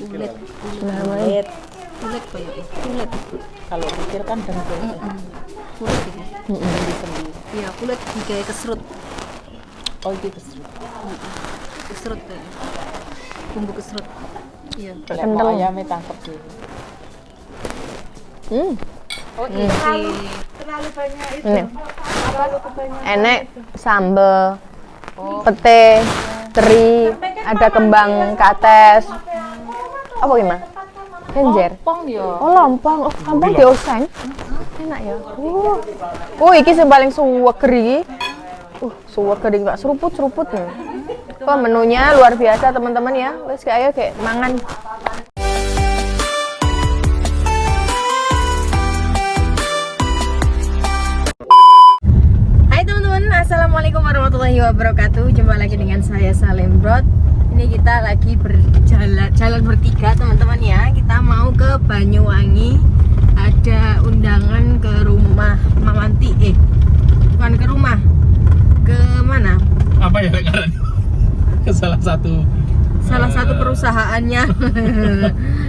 Kulit kayak kulit. Kalau pikir kan dengkul. Kulit itu. Sendi-sendi. Iya, kulit kayak kesrut. Oh, itu kesrut. Kesrut kayak. Bumbu kesrut. Iya. Lek mau ayamnya tangkep dulu. Oh, iya. Terlalu banyak itu. Ini. Terlalu kebanyakan. Enek sambel, pete, teri, ada kembang kates. Apa gimana? Genjer. Pong yo. Oh lompong, oh lompong dioseng. Enak ya. Iki sing paling suweger iki. Suweger iki Pak, seruput-seruput nih. Wah, menunya luar biasa teman-teman ya. Wes ayo kayak mangan. Hai teman-teman, assalamualaikum warahmatullahi wabarakatuh. Jumpa lagi dengan saya Salim Brod. Ini kita lagi jalan bertiga teman-teman ya. Kita mau ke Banyuwangi. Ada undangan ke rumah Mamanti. Bukan ke rumah. Ke mana? Apa ya karena ke salah satu perusahaannya.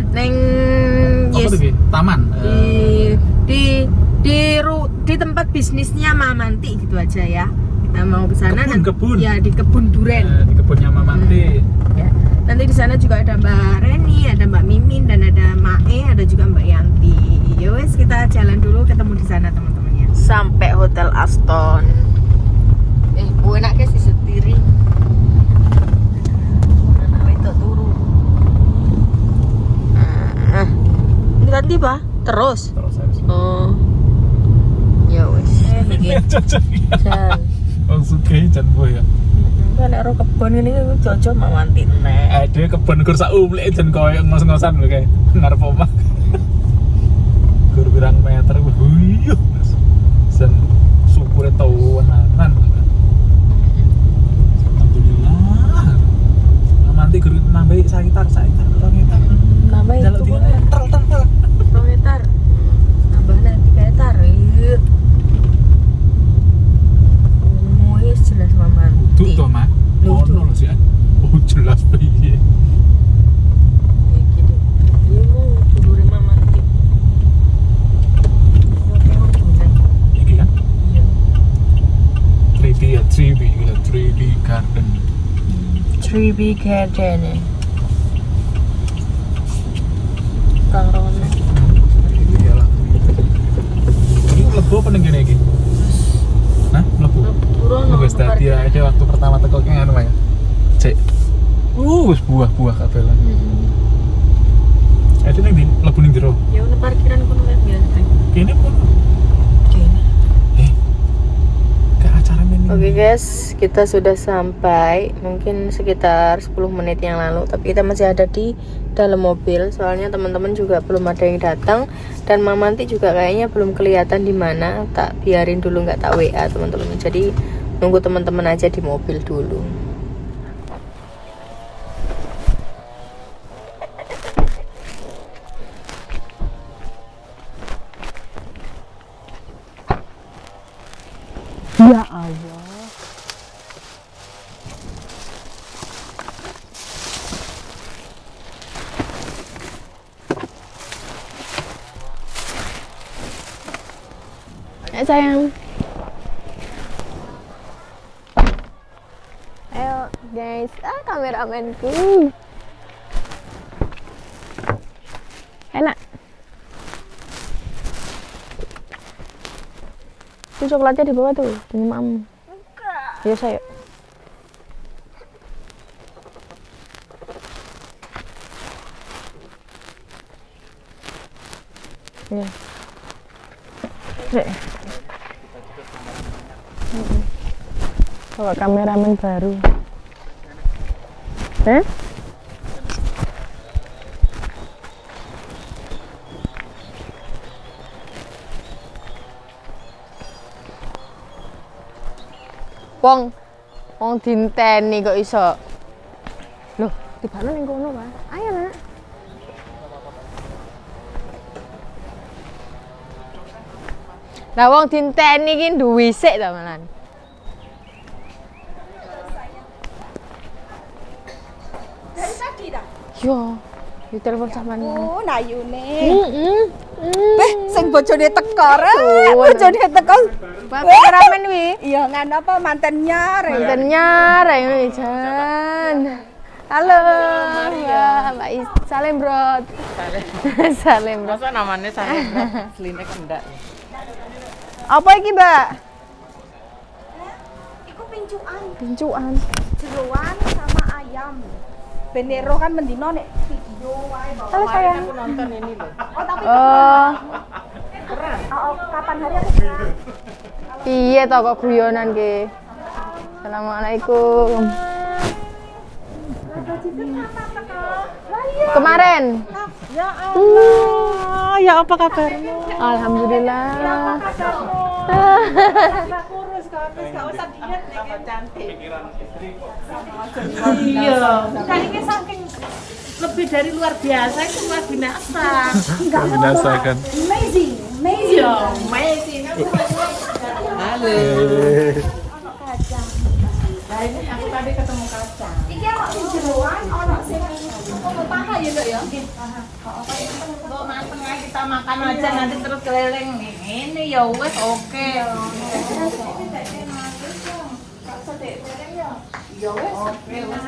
Neng apa tuh, taman di tempat bisnisnya Mamanti gitu aja ya. Kita mau ke sana kebun. Ya, di kebun duren. Di kebunnya Mamanti. Ya. Nanti di sana juga ada Mbak Reni, ada Mbak Mimin, dan ada Mae, ada juga Mbak Yanti. Yowes, kita jalan dulu, ketemu di sana teman-teman ya. Sampai Hotel Aston. Enak guys, disetiri. Itu turu. Ini kan tiba terus. Harus. Oh. Ya wes. Cocok ya. Jan. Wong sugih jan boy ya. Kan nek ro kebon ini cocok Mamanti nek. Dhewe kebon gur sak umlek jan koyo ngos-ngosan lho kae. Ngarep omah. Gur pirang meter huyuh. Sen syukure tawanan. Alhamdulillah. Mamanti gur nambahi sekitar 2 hektar. Nambah Jaluk itu di tel. 2 hektar. Nambah nanti 3 hektar. Jelas Mamanti. Tuh toh, Mak. Oh, no sih. Oh, jelas piye. Ya gitu. Dia mau dulure Mamanti. Iki kan? Iya. 3D ya, 3D gitu, 3D garden. 3B Garden. Kang Rono. Iya lah. Ini mlebu apa ning kene iki? Hah? Mlebu. Turun. Wis dadi ae waktu pertama teko ki anu ya. Cek. Wis buah-buah kabeh lah. Itu ning ndi? Mlebu ning jero. Ya udah parkiran kono kan biasa. Kene pun. Ke acara ini. Oke guys, kita sudah sampai mungkin sekitar 10 menit yang lalu, tapi kita masih ada di dalam mobil soalnya teman-teman juga belum ada yang datang dan Mamanti juga kayaknya belum kelihatan di mana. Tak biarin dulu, nggak tak WA teman-teman. Jadi nunggu teman-teman aja di mobil dulu. Ya Allah. Sayang. Ayo guys, kameramenku. Enak. Itu coklatnya di bawah tuh, ini mamu. Enggak. Ya saya. Ya. Bawa kameramen baru. Wong dinteni kok iso. Loh, tibane ning kono, Pak. Ayo, Nak. Lah wong dinteni iki duwe sik ta malan. Dari tadi dah. Yo Ditelepon sampean. Nayune. Beh, Sing bojone teko re. Suwun. Bojone teko. Bapak ramen wi. Iya ngan apa mantennya re. Mantennya Reno Jan. Halo, Mbak Salim Brot. Salim Brot. Masa namanya saya Slinek enggak. Apa iki, Mbak? Iku pincuan, Pincuan. jeroan sama ayam. Benero kan mendino nek video wae. Halo sayang. Aku nonton ini loh. Oh tapi Oh, kapan hari aku pulang? iya toh kok guyonan ki. Assalamualaikum. Kemarin. Ya Allah, ya apa kabarmu? Alhamdulillah. Kurus kan, wis gak usah diet nek cantik. Iya. Kan ini saking lebih dari luar biasa itu luar binasa. Binasa kan. Amazing, amazing. Iya, amazing. Halo. Nah ini aku tadi ketemu kacang. Iki ana sing jeroan, ana sing paha ya, Nduk ya. Kok mateng aja kita makan aja nanti terus keliling ini ya wes oke. Ya wes. Oke wes.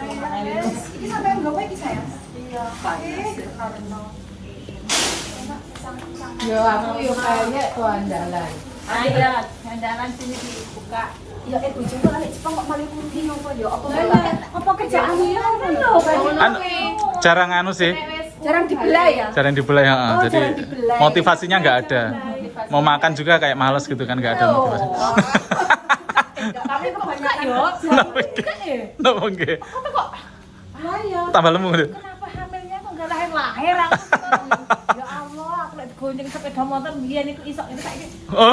Iki sampean gowo iki sayang. Yo aku yo kayaknya tuh andalan. Ayo, andalan sini dibuka. Ya bojoku nek Jepang kok malah kurdi ngopo ya? Apa kerjaannya lho? Anu, jarang anu sih, Jarang dibelah ya. jarang dibelah ya. Jadi jarang dibelah. motivasinya nggak ada. Mau makan juga kayak males gitu kan, nggak ada motivasi. Tapi kebanyakan yo. Nggak mungkin. Ayo. Tambah lemu gitu. Kenapa hamilnya kok enggak lahir-lahir aku? Ya Allah, aku lek gonjeng sepeda motor biyen iku iso ini saiki. Oh.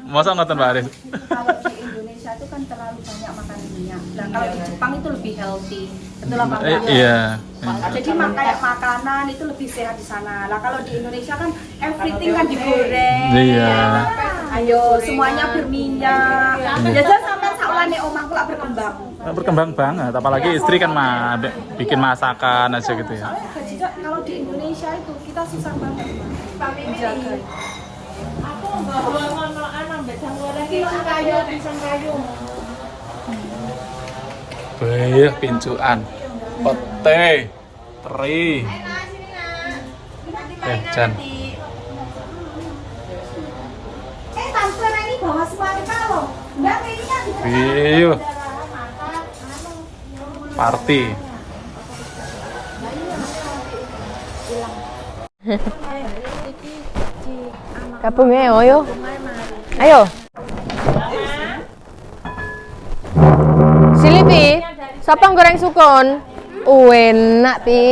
Masa ngoten Pak Aris? Kalau di Indonesia itu kan terlalu banyak makan minyak. Nah, kalau di Jepang itu lebih healthy. Betul apa enggak? Iya. Jadi kayak makanan itu lebih sehat di sana. Lah kalau di Indonesia kan everything kan digoreng. Iya. Ayo semuanya berminyak. Jajan sampai saulane omahku lah berkembang. Berkembang banget, apalagi istri kan bikin masakan aja gitu ya. Soalnya juga kalau di Indonesia itu kita susah banget menjaga. Aku enggak ngono-ngonoan ambek jang goreng pisang kayu, pisang kayu. Bayah pincuan, pete, teri. Jan. Tante ini bawa semuanya kalau enggak ini kan Iya. Party. Gabung ya, ayo. Ayo. Sili Pi, siapa goreng sukun? Enak Pi.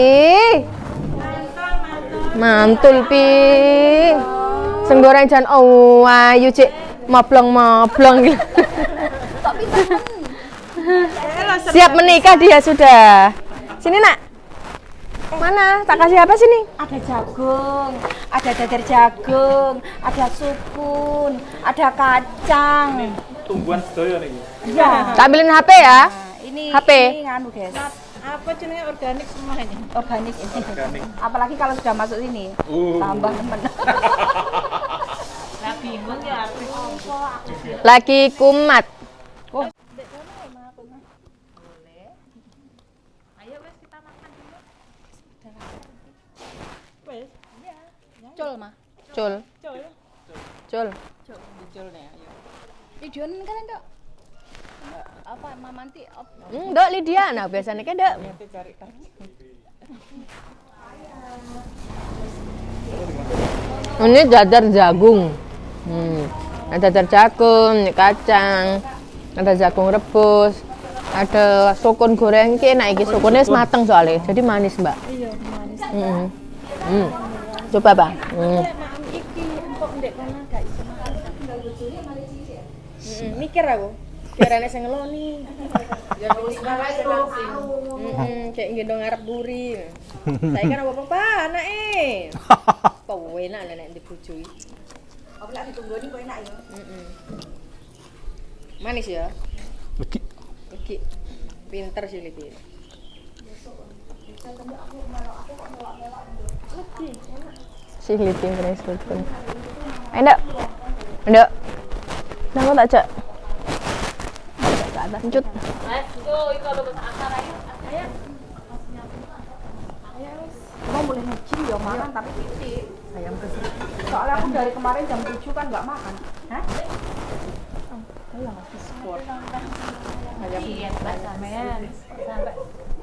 Mantul Pi. Sing goreng jan ayu cik moblong-moblong. Siap menikah dia sudah. Sini nak. Mana? Tak kasih apa sini? ada jagung, ada dadar jagung, ada sukun, ada kacang. Tumbuhan sedaya nih. Iya. Tak ambilin HP ya. Ini HP. Ini nganu guys. Apa jenenge organik semua ini? Organik ini. Apalagi kalau sudah masuk sini. Tambah temen. Lah bingung ya aku. Lagi kumat. Cul mah. Cul. Cul. Videoan kan enggak? Apa mamanti Ndok Lydia, nah biasanya kan ndok. Ini dadar jagung. Ada dadar jagung, ini kacang, ada jagung rebus, ada sukun goreng ki enak iki sukunnya wis mateng soalnya. Jadi manis, Mbak. Iya, manis. Coba, Bang. Mikir aku. Biar ana sing ngeloni. Ya wis kayak gendong arep buri. Saya kan apa-apa anake. Kok enak nek dibojoi. Apa lagi ditunggoni kok enak ya? Manis ya? Legi. Legi. Pinter sih Lipi. Siliti kena serut pun. Ayo ndak. Ndak. Nang kok tak cek. Lanjut. Mau boleh ngecil ya makan tapi titik. Ayam keserut. Soalnya aku dari kemarin jam 7 kan nggak makan. Hah? Ayam sampean sampai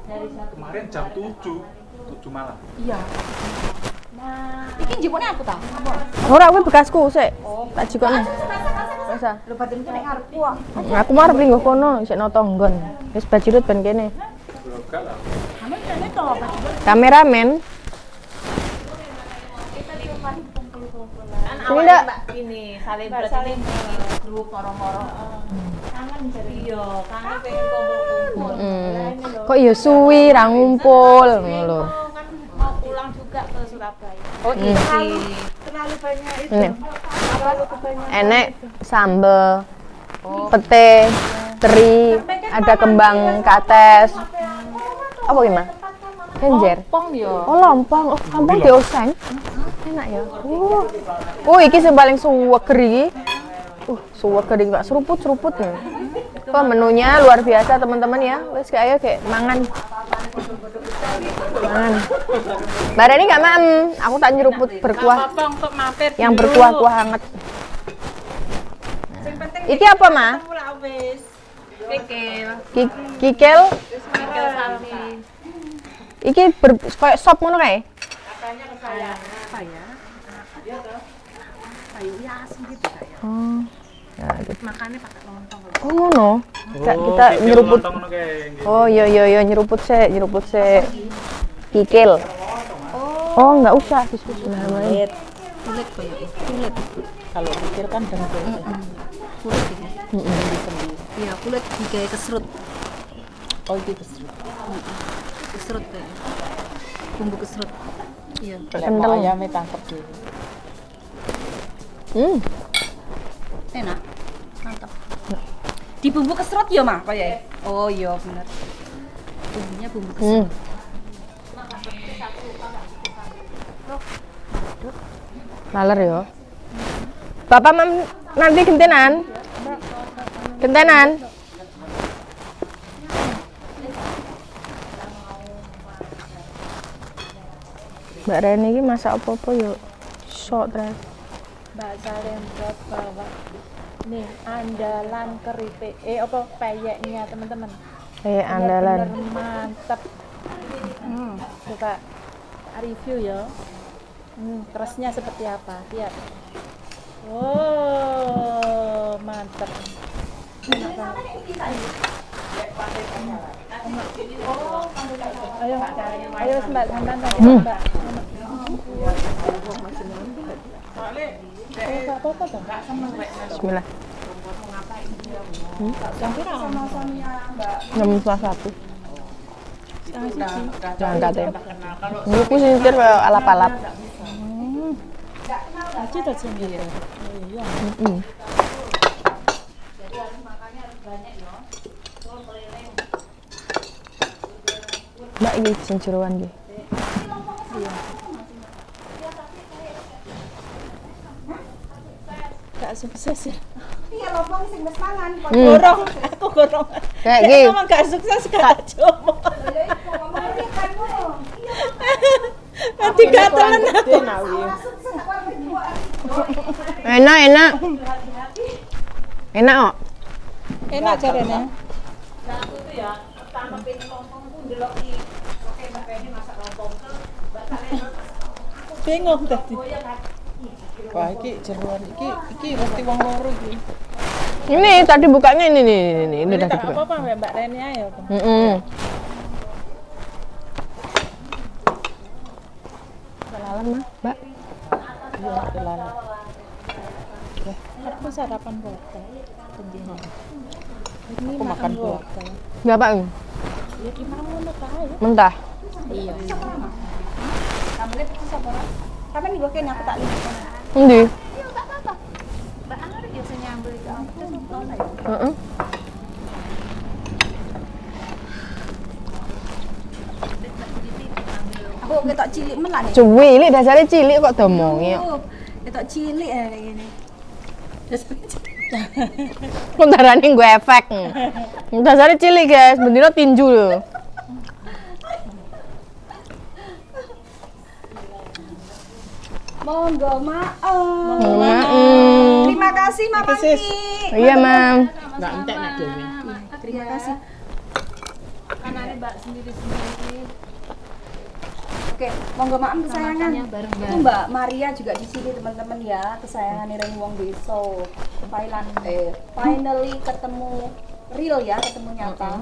dari satu. Kemarin jam 7 malam. Iya. Iki jipone aku ta. Ora kuwi bekasku sik. Tak jikokne. Wis ah. Lho batin kene ngarepku kok. Aku marep ning kono sik noto nggon. Wis bajirut ben kene. Enggak lah. Kamu kene to bajirut. Kameramen. Sini ndak? Ini saling saling grup moro-moro. Kangen jadi iya, kangen pengen kumpul-kumpul. Kok ya suwi ra ngumpul ngono lho. Kan mau pulang juga ke Surabaya. Oh iya. Terlalu banyak itu. Ini. Terlalu kebanyakan. Enek sambel, pete, teri, ada kembang kates. Apa gimana? Kenjer. Pong yo. Oh lompong, oh lompong dioseng. Enak ya. Iki sing paling suweger iki. Suweger iki, Pak. Seruput-seruput ya. Wah, menunya luar biasa teman-teman ya. Wes kayak mangan. Mangan. Barani enggak mam. Aku tak nyeruput berkuah. Apa untuk mampir? Yang berkuah-kuah hangat. Iki apa, Ma? Wis. Kikil. Kikel. Kikil sapi. Iki kayak sop ngono kae. Katanya ke saya. Apa ya? Dia tuh. Kayu asin gitu kayak. Oh. Ya, gitu. Makannya pakai lontong. Oh, ngono. Kita nyeruput. Oh, iya nyeruput sik. Kikil. Oh, enggak usah. Bismillahirrahmanirrahim. Kulit kayak kulit. Kalau kikil kan dengkul. Kulit iki. Iya, kulit digawe keserut. Oh, itu keserut. Keserut kayak. Bumbu keserut. Iya. Kental. Ayamnya tangkep dulu. Enak. Mantap. Di bumbu keserut ya, Mah, ya? Oh, iya bener. Bumbunya bumbu keserut. Laler ya. Bapak mam nanti gentenan. Mbak Reni ini masak apa-apa yuk. Sok terus. Mbak Salembot bawa nih andalan keripik apa peyeknya teman-teman. Andalan. Bener-bener mantap. Coba review ya. Kerasnya seperti apa? Lihat. Oh, mantap. Enak banget. Ayo Mbak sampean Mbak. Apa-apa tuh? Bismillah. Jam setengah satu. Jangan kata ya. Ini aku sintir kayak alap-alap. Aci tak sendiri. Iya. Mbak ini cincuruan gitu. Gak sukses ya. Iya, lompong sing wis mangan. Gorong, aku gorong. Kayak Ya, gini. emang gak sukses gak cuma. Nanti gak temen aku. Enak. Enak kok. Enak caranya. Aku tuh ya, pertama pengen lompong tuh ndelok di oke Mbak Penny masak lompong ke Mbak Salembot. Bingung tadi. Wah, iki jeruan iki mesti wong loro iki. Ini tadi bukanya ini Ini udah tak dibuka. apa-apa Mbak Reni ayo. Kelalan mah, Mbak. Iya, kelalan. Aku sarapan wortel. Ini Aku makan wortel. Enggak, Pak. Ya gimana ngono kae. Mentah. Iya. Kamu lihat itu siapa orang? Kamu nih gue kayaknya aku tak lihat. Endi? Iya, enggak apa-apa. Mbak Anur biasa nyambel itu. Heeh. Aku ketok cilik melan nih. Cilik dasarnya cilik kok domongi kok. Ketok cilik ya kayak gini. Kuntarane gue efek. Dasarnya cilik guys, bendino tinju lho. Monggo maaf. Mm. Terima kasih Mama Ki. Iya, Mam. Enggak entek nek dhewe. Terima kasih. Anaknya Mbak sendiri-sendiri. Oke, monggo maaf kesayangan. Makannya bareng-bareng. Itu Mbak Maria juga di sini teman-teman ya, kesayangan Reni Wong Beso. Finally ketemu real ya, ketemu nyata.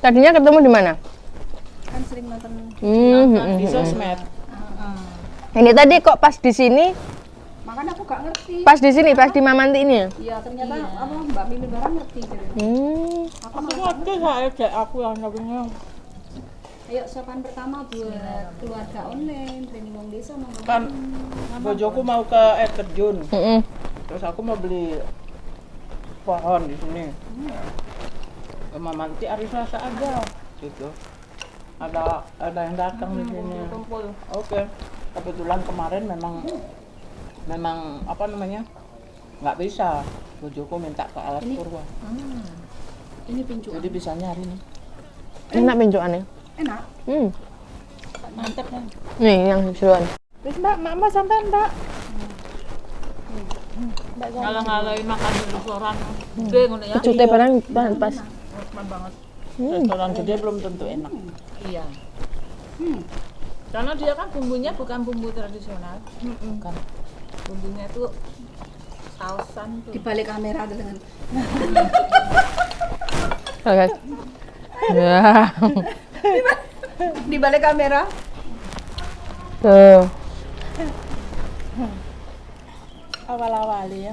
Tadinya ketemu di mana? Kan sering nonton. Di sosmed. Ini tadi kok pas di sini, Makanya aku gak ngerti. pas di sini, pas di Mamanti ini ya? Iya, ternyata apa Mbak Mimin barang ngerti gitu. Hmm. Aku ngerti saya cek aku yang namanya. Ayo sopan pertama buat keluarga online, Reni Wong Desa monggo. Kan bojoku mau ke air terjun. Mm-mm. Terus aku mau beli pohon di sini. Mama nanti hari Selasa aja gitu. Ada yang datang di sini. Oke. Kebetulan kemarin memang apa namanya? Nggak bisa. Bojoku minta ke alat purwa. Ini pincuan. Jadi bisanya hari ini. Enak pincuannya. Enak. Mantep kan? Nih yang seruan. Wis Mbak, Mama sampean Mbak. Ngalah-ngalahin makan di restoran. Gede ngono ya. Cute barang pas. Banget. Restoran gede belum tentu enak. Iya. Karena dia kan bumbunya bukan bumbu tradisional. Bukan. Bumbunya itu sausan tuh. Di balik kamera tuh dengan Oke. Ya. di balik kamera. Tuh. Awal-awal ya.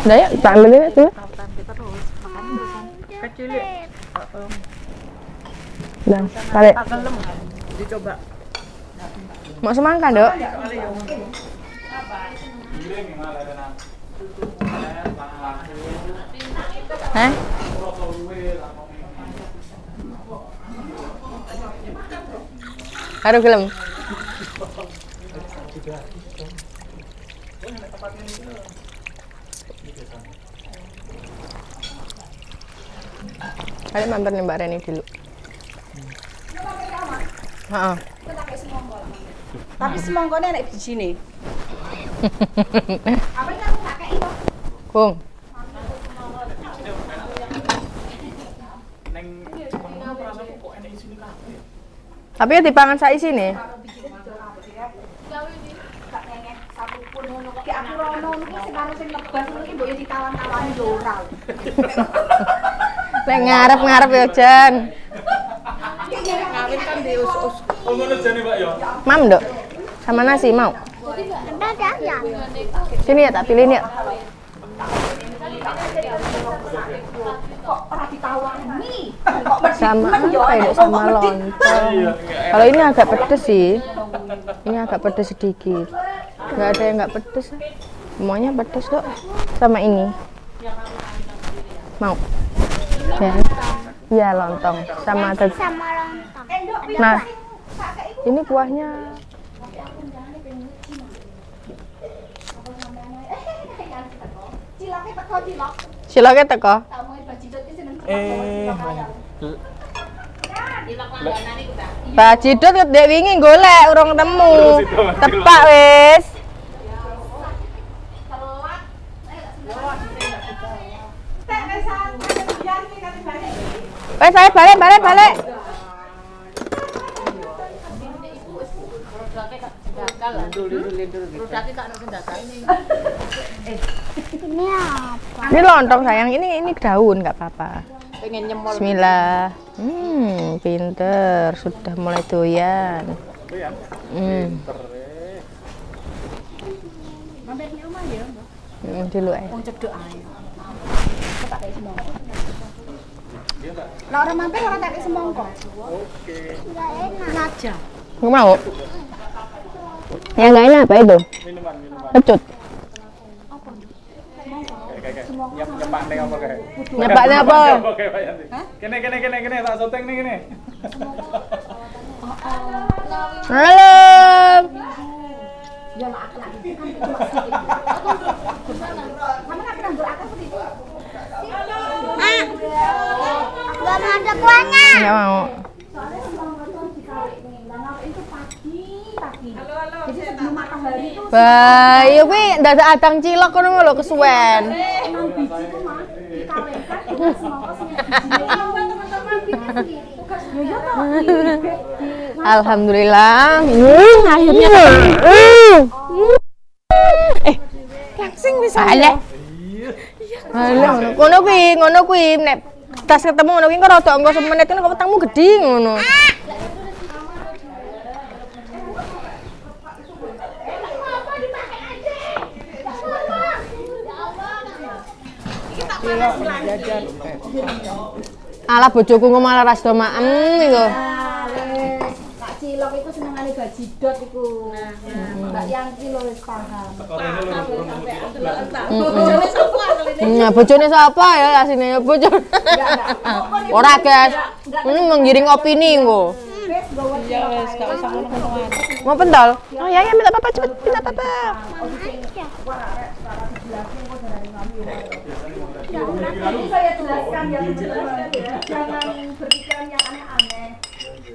Udah ya, tak ambilin itu. Kecil ya. Dan balik. Dicoba. Mau semangka, Dok? Hah? Haru gelem. Kali mampir nih Mbak Reni dulu. Heeh. Tapi semongkone enak di sini. Kung. Tapi ya dipangan sak isine. Ki aku rono niku sing karo sing lebas niku mbok yo ditawan-tawani yo ora. Lek ngarep-ngarep ya Jan. Ngawin kan dius-us. Oh, ngono jane, Pak ya. Mam, Dok. Sama nasi mau? Sini ya tak pilihin ya. Kok ora ditawani? Kok Sama apa ya, sama lontong. Kalau ini agak pedes sih. Ini agak pedes sedikit. Nggak ada yang nggak pedes. Semuanya pedes, Dok. Sama ini. Mau? Ya. Iya, lontong. Sama lontong. Nah, ini kuahnya. Ciloknya teko. Pak Cidut dek wingi golek urung temu. Tepak wis. Wes saya balik. Ini lontong sayang, ini daun nggak apa-apa. Pengen nyemol. Bismillah. Pinter, sudah mulai doyan. mampir di rumah ya, Mbak. Dulu aja. Wong cedhok ae. Kok tak kei semongko. Lah orang mampir ora tak kei semongko. Oke. Enggak enak. Aja. Nggak mau? Yang nggak enak apa itu? Minuman. Kecut. Kayak. Nyepakne apa kae? Nyepakne apa? Kene tak syuting nih kene. Halo. Ya lah laki-laki kan cuma sedikit. Kamu kan pernah berakar seperti itu? Gak mau ada kuahnya. Enggak mau. Soalnya sebelum nonton di kali ini, nah itu pagi. Jadi sebelum matahari itu Bayu kuwi dadak adang cilok kono lho kesuwen. 6 biji itu mah dikawinkan dengan semangka sing biji. Teman-teman bikin sendiri. Ya toh. Alhamdulillah. Akhirnya. Langsing bisa. Ale. Ngono kuwi nek tas ketemu ngono kuwi kok rada engko semenit kan kok petangmu gedhi ngono. Ala bojoku kok malah ras do maem iku. Kak Cilok itu senengane bajidot iku. Mbak Yangki lho wis paham. Nah, bojone sapa ya asine ya bojone. Ora, guys. Ini menggiring opini engko. Ya wes, gak usah ngono-ngonoan. Mau pentol? Oh ya, minta papa cepet, minta papa. Ini saya jelaskan ya, jangan berpikiran yang aneh-aneh.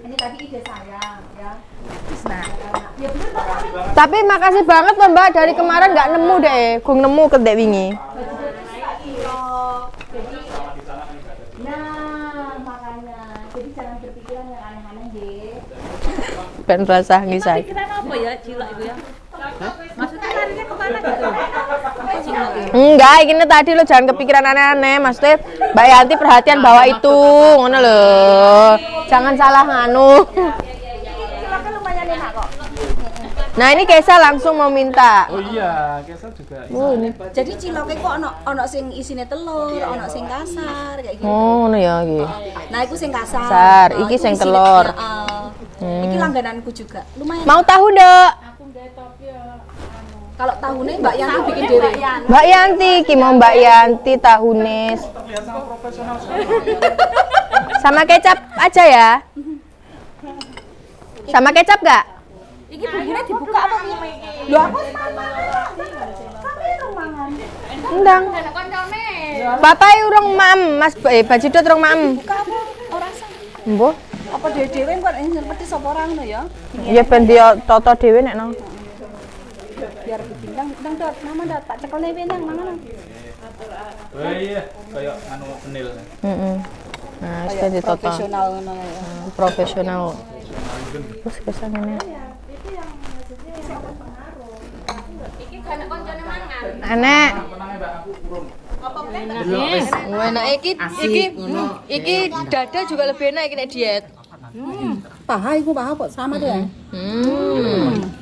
Ini tadi ide saya, ya. Nah, ya bener Pak. Tapi makasih banget loh Mbak, dari kemarin nggak nemu deh, gong nemu ke dek wingi. Nah, makanya. Jadi jangan berpikiran yang aneh-aneh, ya. Ben rasah ngisah. Pikiran apa ya cilok itu ya? Maksudnya larinya kemana gitu? Apa cilok ya? Enggak, ini tadi lo jangan kepikiran aneh-aneh. Maksudnya Mbak Yanti perhatian bawa itu, ngono loh. Jangan salah nganu. Ciloknya lumayan enak kok. Nah ini Kesa langsung mau minta. Oh iya, Kesel juga. Jadi ciloknya kok ono sing isine telur, ono sing kasar kayak gitu. Oh, ngono ya iki. Nah, iku sing kasar. Kasar, Oh, iki iku sing isine- telur. Iki langgananku juga. Lumayan. Mau tahu Dek? Kalau tahunnya Mbak Yanti bikin dhewe. Mbak Yanti, ki mau Mbak Yanti tahunis. Terlihat sangat profesional sekali. Sama kecap aja ya. Sama kecap gak? Iki bumbunya dibuka apa piye? Lho aku sama. Kami rumangan. Endang. Bapak urung mam, Mas Bajidot urung mam. Buka apa? Ora sah. Mbah. Apa dhewe-dhewe kok ngerti sapa ora ngono ya? Ya ben dia toto dhewe nek nang. Biar dipindang, ndang dot, mama dot, tak cekel newe ndang mangan. Oh iya, kayak anu penil. Heeh. Nah, wis ben ditoto. Profesional ngono ya. Profesional. Terus kesan ini. Anek. Enak iki dada juga lebih enak iki nek diet. Paha iku paha kok sama tuh ya.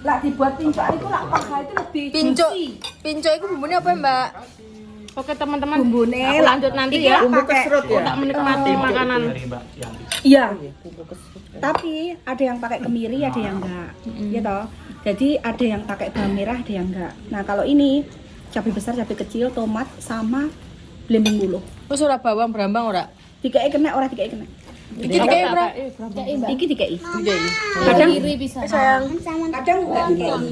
Lah dibuat pincuk itu lah paha itu lebih Pincuk iku bumbunya apa, Mbak? Oke teman-teman, bumbune aku lanjut nanti ya. bumbu kesrut ya. Tak menikmati makanan. Dari Mbak Yanti. Iya. Tapi ada yang pakai kemiri, ada yang enggak. Iya toh. Jadi ada yang pakai bawang merah, ada yang enggak. Nah, kalau ini cabai besar, cabai kecil, tomat sama belimbing bulu. Terus ora bawang brambang ora? Dikai kena ora dikai kena. Iki dikai bro. Iki dikai. Dikai. Kadang Sayang. kadang enggak dikai.